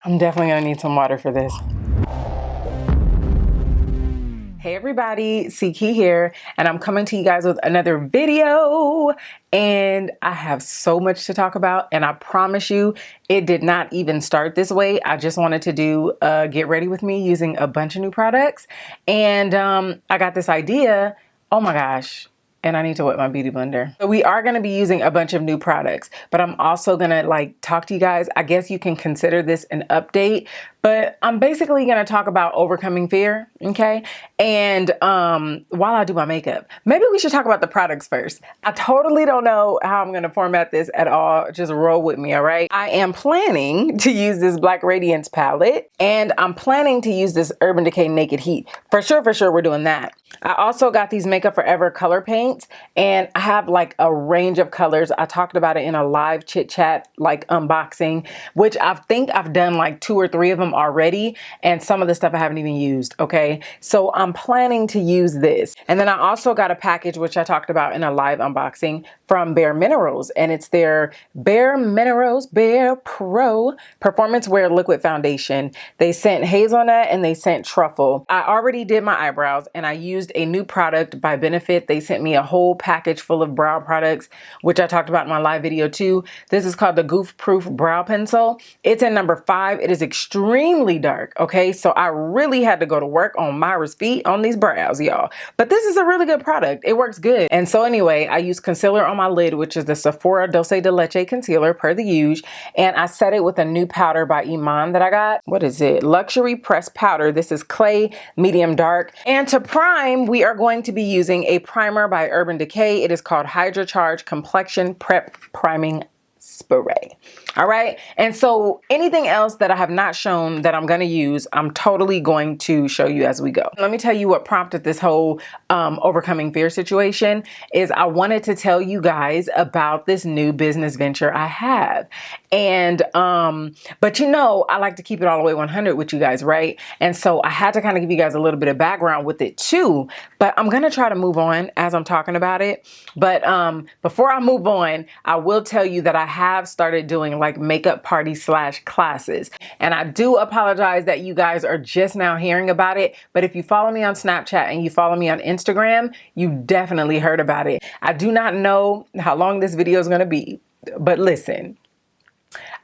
I'm definitely gonna need some water for this. Hey everybody, Ckey here, and I'm coming to you guys with another video, and I have so much to talk about, and I promise you, it did not even start this way. I just wanted to do a get ready with me using a bunch of new products, and I got this idea, oh my gosh, and I need to wet my beauty blender. So we are gonna be using a bunch of new products, but I'm also gonna talk to you guys. I guess you can consider this an update, but I'm basically gonna talk about overcoming fear, okay? And while I do my makeup, maybe we should talk about the products first. I totally don't know how I'm gonna format this at all. Just roll with me, all right? I am planning to use this Black Radiance palette, and I'm planning to use this Urban Decay Naked Heat. For sure, we're doing that. I also got these Makeup Forever color paints, and I have like a range of colors. I talked about it in a live chit chat, like unboxing, which I think I've done like 2 or 3 of them already. And some of the stuff I haven't even used. Okay. So I'm planning to use this. And then I also got a package, which I talked about in a live unboxing, from Bare Minerals, and it's their Bare Minerals Bare Pro Performance Wear Liquid Foundation. They sent Hazelnut and they sent Truffle. I already did my eyebrows, and I used a new product by Benefit. They sent me a whole package full of brow products, which I talked about in my live video too. This is called the Goof Proof Brow Pencil. It's in number 5. It is extremely dark, okay? So I really had to go to work on Myra's feet on these brows, y'all. But this is a really good product. It works good. And so anyway, I use concealer on my lid, which is the Sephora Dulce de Leche concealer per the usual. And I set it with a new powder by Iman that I got. What is it? Luxury Pressed Powder. This is clay, medium dark. And to prime, we are going to be using a primer by Urban Decay. It is called Hydra Charge Complexion Prep Priming Spray. All right. And so anything else that I have not shown that I'm going to use, I'm totally going to show you as we go. Let me tell you what prompted this whole overcoming fear situation is I wanted to tell you guys about this new business venture I have. And, but you know, I like to keep it all the way 100 with you guys, right? And so I had to kind of give you guys a little bit of background with it too, but I'm going to try to move on as I'm talking about it. But before I move on, I will tell you that I have started doing like makeup party / classes. And I do apologize that you guys are just now hearing about it. But if you follow me on Snapchat and you follow me on Instagram, you definitely heard about it. I do not know how long this video is going to be, but listen,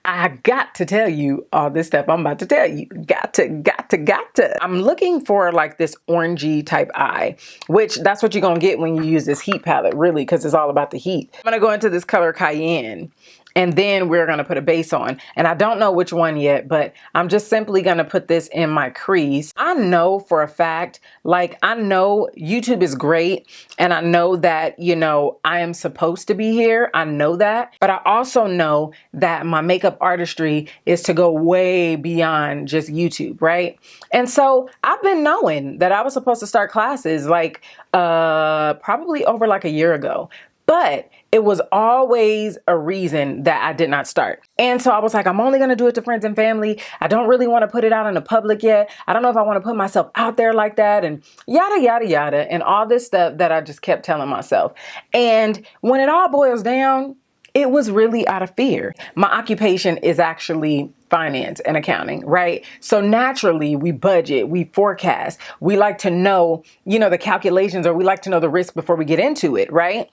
I got to tell you all this stuff I'm about to tell you. Got to. I'm looking for like this orangey type eye, which that's what you're going to get when you use this heat palette, really, because it's all about the heat. I'm going to go into this color Cayenne. And then we're going to put a base on. And I don't know which one yet, but I'm just simply going to put this in my crease. I know for a fact, like I know YouTube is great. And I know that, you know, I am supposed to be here. I know that. But I also know that my makeup artistry is to go way beyond just YouTube, right? And so I've been knowing that I was supposed to start classes like probably over like a year ago. But it was always a reason that I did not start. And so I was like, I'm only going to do it to friends and family. I don't really want to put it out in the public yet. I don't know if I want to put myself out there like that and yada, yada, yada. And all this stuff that I just kept telling myself. And when it all boils down, it was really out of fear. My occupation is actually finance and accounting, right? So naturally we budget, we forecast, we like to know, you know, the calculations, or we like to know the risk before we get into it, right?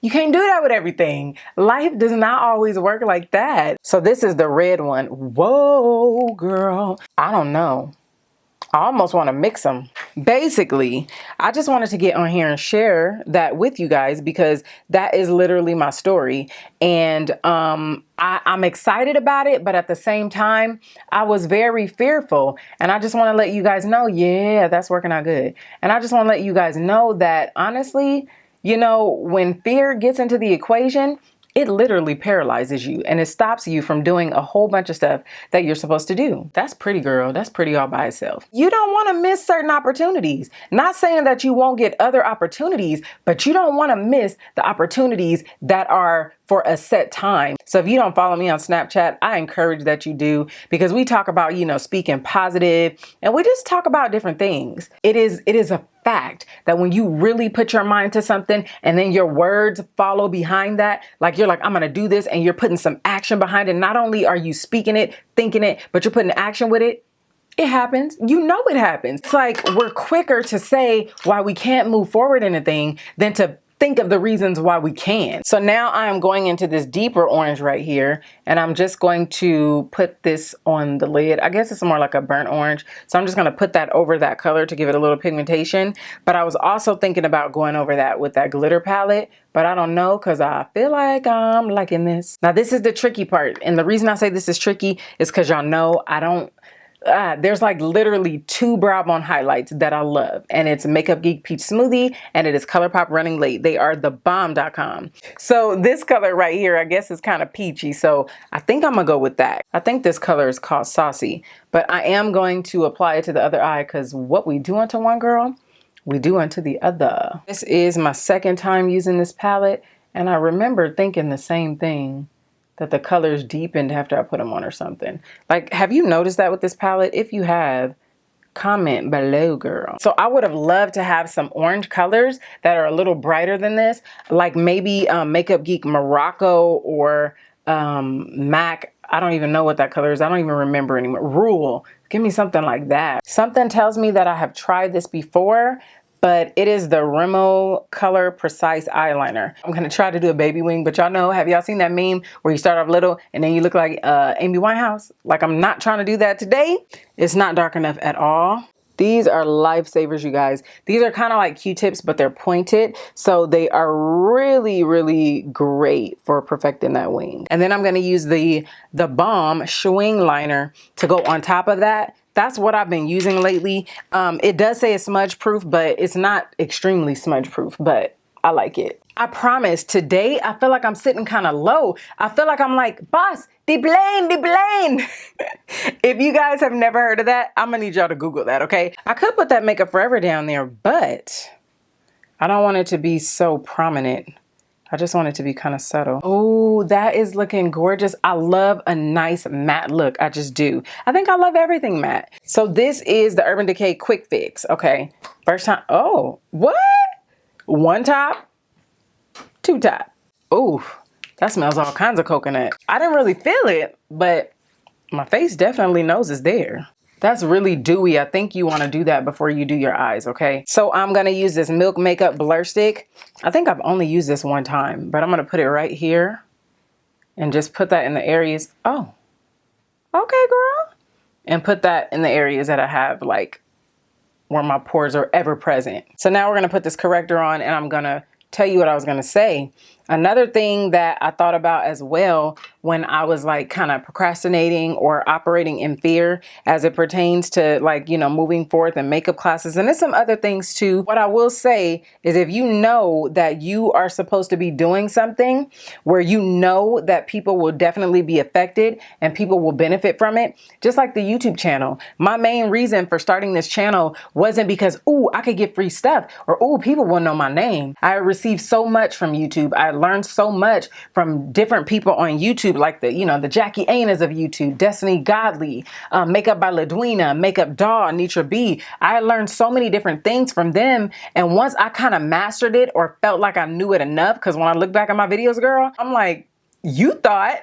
You can't do that with everything. Life does not always work like that. So this is the red one. Whoa, girl. I don't know. I almost want to mix them. Basically, I just wanted to get on here and share that with you guys because that is literally my story. And I'm excited about it, but at the same time, I was very fearful. And I just want to let you guys know, yeah, that's working out good. And I just want to let you guys know that honestly, you know, when fear gets into the equation, it literally paralyzes you and it stops you from doing a whole bunch of stuff that you're supposed to do. That's pretty, girl. That's pretty all by itself. You don't want to miss certain opportunities. Not saying that you won't get other opportunities, but you don't want to miss the opportunities that are for a set time. So if you don't follow me on Snapchat, I encourage that you do, because we talk about, you know, speaking positive, and we just talk about different things. It is a fact that when you really put your mind to something and then your words follow behind that, like you're like, I'm gonna do this, and you're putting some action behind it. Not only are you speaking it, thinking it, but you're putting action with it. It happens. You know it happens. It's like we're quicker to say why we can't move forward in a thing than to think of the reasons why we can. So now I am going into this deeper orange right here, and I'm just going to put this on the lid. I guess it's more like a burnt orange. So I'm just gonna put that over that color to give it a little pigmentation. But I was also thinking about going over that with that glitter palette, but I don't know, because I feel like I'm liking this. Now this is the tricky part. And the reason I say this is tricky is because y'all know I don't, there's like literally 2 brow bone highlights that I love, and it's Makeup Geek Peach Smoothie, and it is ColourPop Running Late. They are thebomb.com. So this color right here, I guess is kind of peachy, so I think I'm gonna go with that. I think this color is called Saucy, but I am going to apply it to the other eye, because what we do unto one girl, we do unto the other. This is my second time using this palette, and I remember thinking the same thing, that the colors deepened after I put them on or something. Like, have you noticed that with this palette? If you have, comment below, girl. So I would have loved to have some orange colors that are a little brighter than this, like maybe Makeup Geek Morocco or MAC. I don't even know what that color is. I don't even remember anymore. Rule. Give me something like that. Something tells me that I have tried this before, but it is the Rimmel Color Precise Eyeliner. I'm gonna try to do a baby wing, but y'all know, have y'all seen that meme where you start off little and then you look like Amy Winehouse? Like, I'm not trying to do that today. It's not dark enough at all. These are lifesavers, you guys. These are kind of like Q-tips, but they're pointed. So they are really, really great for perfecting that wing. And then I'm gonna use the Balm Schwing Liner to go on top of that. That's what I've been using lately. It does say it's smudge proof, but it's not extremely smudge proof, but I like it. I promise today, I feel like I'm sitting kind of low. I feel like I'm like, boss, the blame. If you guys have never heard of that, I'm gonna need y'all to Google that, okay? I could put that Makeup Forever down there, but I don't want it to be so prominent. I just want it to be kind of subtle. Oh, that is looking gorgeous. I love a nice matte look. I just do. I think I love everything matte. So this is the Urban Decay Quick Fix. Okay, first time. Oh, what? 1 top, 2 top. Oh, that smells all kinds of coconut. I didn't really feel it, but my face definitely knows it's there. That's really dewy. I think you want to do that before you do your eyes, okay? So I'm going to use this Milk Makeup Blur Stick. I think I've only used this 1 time, but I'm going to put it right here and just put that in the areas. Oh, okay, girl. And put that in the areas that I have, like, where my pores are ever present. So now we're going to put this corrector on, and I'm going to tell you what I was going to say. Another thing that I thought about as well when I was like kind of procrastinating or operating in fear as it pertains to, like, you know, moving forth in makeup classes, and there's some other things too. What I will say is, if you know that you are supposed to be doing something where you know that people will definitely be affected and people will benefit from it, just like the YouTube channel. My main reason for starting this channel wasn't because, ooh, I could get free stuff, or ooh, people will know my name. I received so much from YouTube. I learned so much from different people on YouTube, like the, you know, the Jackie Anas of YouTube, Destiny Godly, Makeup by Ladwina, Makeup Doll, Nitra B. I learned so many different things from them. And once I kind of mastered it or felt like I knew it enough, because when I look back at my videos, girl, I'm like, you thought.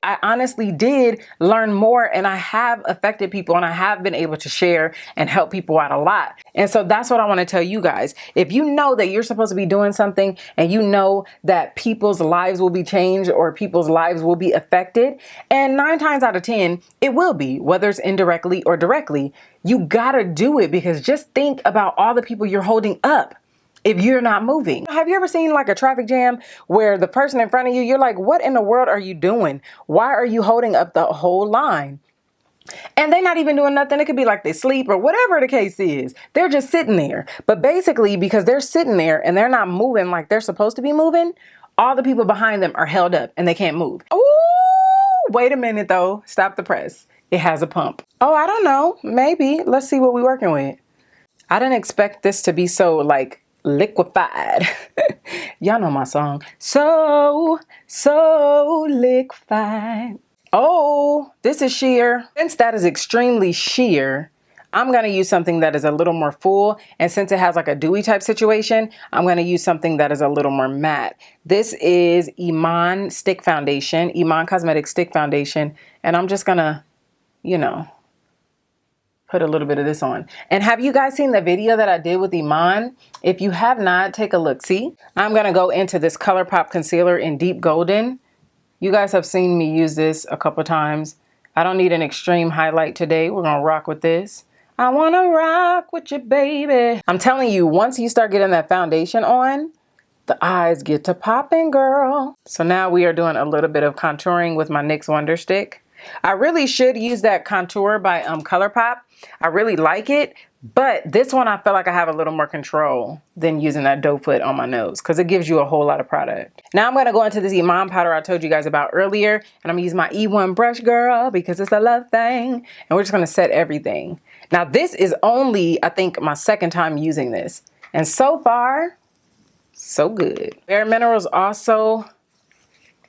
I honestly did learn more, and I have affected people, and I have been able to share and help people out a lot. And so that's what I want to tell you guys. If you know that you're supposed to be doing something and you know that people's lives will be changed or people's lives will be affected, and 9 times out of 10, it will be, whether it's indirectly or directly, you gotta do it, because just think about all the people you're holding up if you're not moving. Have you ever seen like a traffic jam where the person in front of you, you're like, what in the world are you doing? Why are you holding up the whole line? And they're not even doing nothing. It could be like they sleep or whatever the case is. They're just sitting there. But basically, because they're sitting there and they're not moving like they're supposed to be moving, all the people behind them are held up and they can't move. Oh, wait a minute though. Stop the press. It has a pump. Oh, I don't know. Maybe. Let's see what we're working with. I didn't expect this to be so like liquefied. Y'all know my song. So liquefied. Oh, this is sheer. Since that is extremely sheer, I'm going to use something that is a little more full. And since it has like a dewy type situation, I'm going to use something that is a little more matte. This is Iman Stick Foundation, Iman Cosmetics Stick Foundation. And I'm just going to, you know, put a little bit of this on. And have you guys seen the video that I did with Iman? If you have not, take a look. See, I'm going to go into this ColourPop concealer in Deep Golden. You guys have seen me use this a couple times. I don't need an extreme highlight today. We're going to rock with this. I want to rock with you, baby. I'm telling you, once you start getting that foundation on, the eyes get to popping, girl. So now we are doing a little bit of contouring with my NYX Wonder Stick. I really should use that contour by ColourPop. I really like it, but this one I feel like I have a little more control than using that doe foot on my nose because it gives you a whole lot of product. Now I'm going to go into this Iman powder I told you guys about earlier, and I'm going to use my E1 brush, girl, because it's a love thing, and we're just going to set everything. Now this is only, I think, my second time using this, and so far, so good. Bare Minerals also,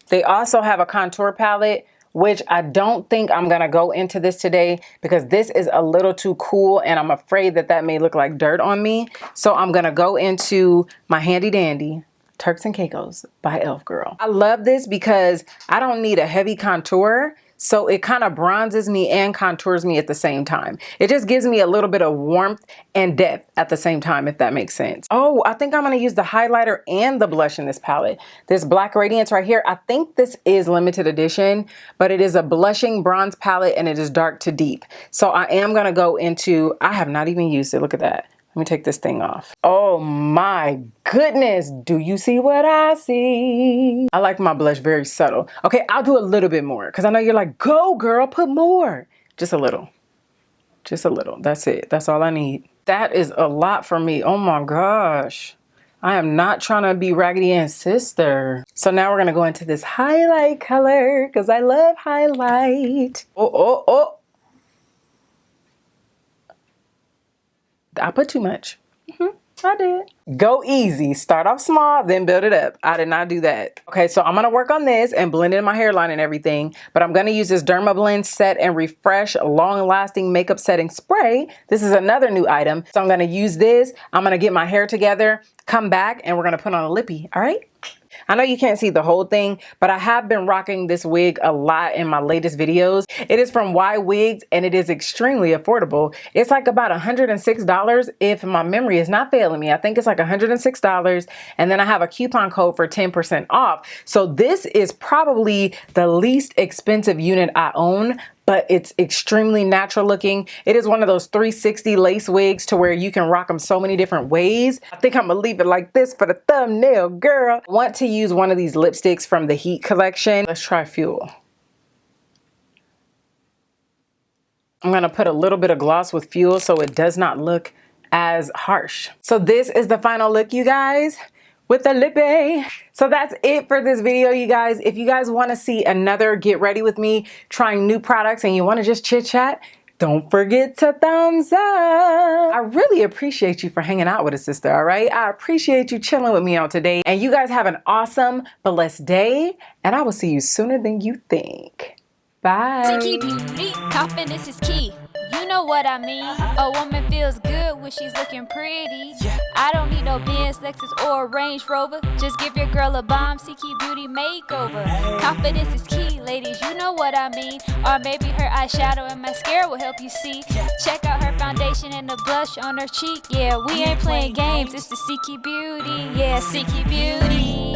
they also have a contour palette, which I don't think I'm going to go into this today because this is a little too cool and I'm afraid that that may look like dirt on me. So I'm going to go into my handy dandy Turks and Caicos by Elf Girl. I love this because I don't need a heavy contour. So it kind of bronzes me and contours me at the same time. It just gives me a little bit of warmth and depth at the same time, if that makes sense. Oh, I think I'm going to use the highlighter and the blush in this palette. This Black Radiance right here, I think this is limited edition, but it is a blushing bronze palette and it is dark to deep. So I am going to go into, I have not even used it. Look at that. Let me take this thing off. Oh my goodness. Do you see what I see? I like my blush very subtle. Okay, I'll do a little bit more because I know you're like, go girl, put more. Just a little. Just a little. That's it. That's all I need. That is a lot for me. Oh my gosh. I am not trying to be Raggedy Ann's sister. So now we're going to go into this highlight color because I love highlight. Oh. I put too much. I did. Go easy. Start off small, then build it up. I did not do that. Okay, so I'm going to work on this and blend in my hairline and everything, but I'm going to use this Dermablend Set and Refresh Long Lasting Makeup Setting Spray. This is another new item. So I'm going to use this. I'm going to get my hair together, come back, and we're going to put on a lippy. All right? I know you can't see the whole thing, but I have been rocking this wig a lot in my latest videos. It is from Y Wigs and it is extremely affordable. It's like about $106 if my memory is not failing me. I think it's like $106, and then I have a coupon code for 10% off. So this is probably the least expensive unit I own, but it's extremely natural looking. It is one of those 360 lace wigs to where you can rock them so many different ways. I think I'm gonna leave it like this for the thumbnail, girl. I want to use one of these lipsticks from the Heat collection. Let's try Fuel. I'm gonna put a little bit of gloss with Fuel so it does not look as harsh. So this is the final look, you guys, with the lippy. So that's it for this video, you guys. If you guys want to see another get ready with me trying new products and you want to just chit chat, don't forget to thumbs up. I really appreciate you for hanging out with us, sister, all right? I appreciate you chilling with me on today. And you guys have an awesome, blessed day. And I will see you sooner than you think. Bye. CkeyBeauty, confidence is key. You know what I mean. A woman feels good when she's looking pretty. I don't need no Benz, Lexus, or a Range Rover. Just give your girl a bomb CkeyBeauty makeover. Confidence is key, ladies, you know what I mean. Or maybe her eyeshadow and mascara will help you see. Check out her foundation and the blush on her cheek. Yeah, we ain't playing games, it's the CkeyBeauty. Yeah, CkeyBeauty.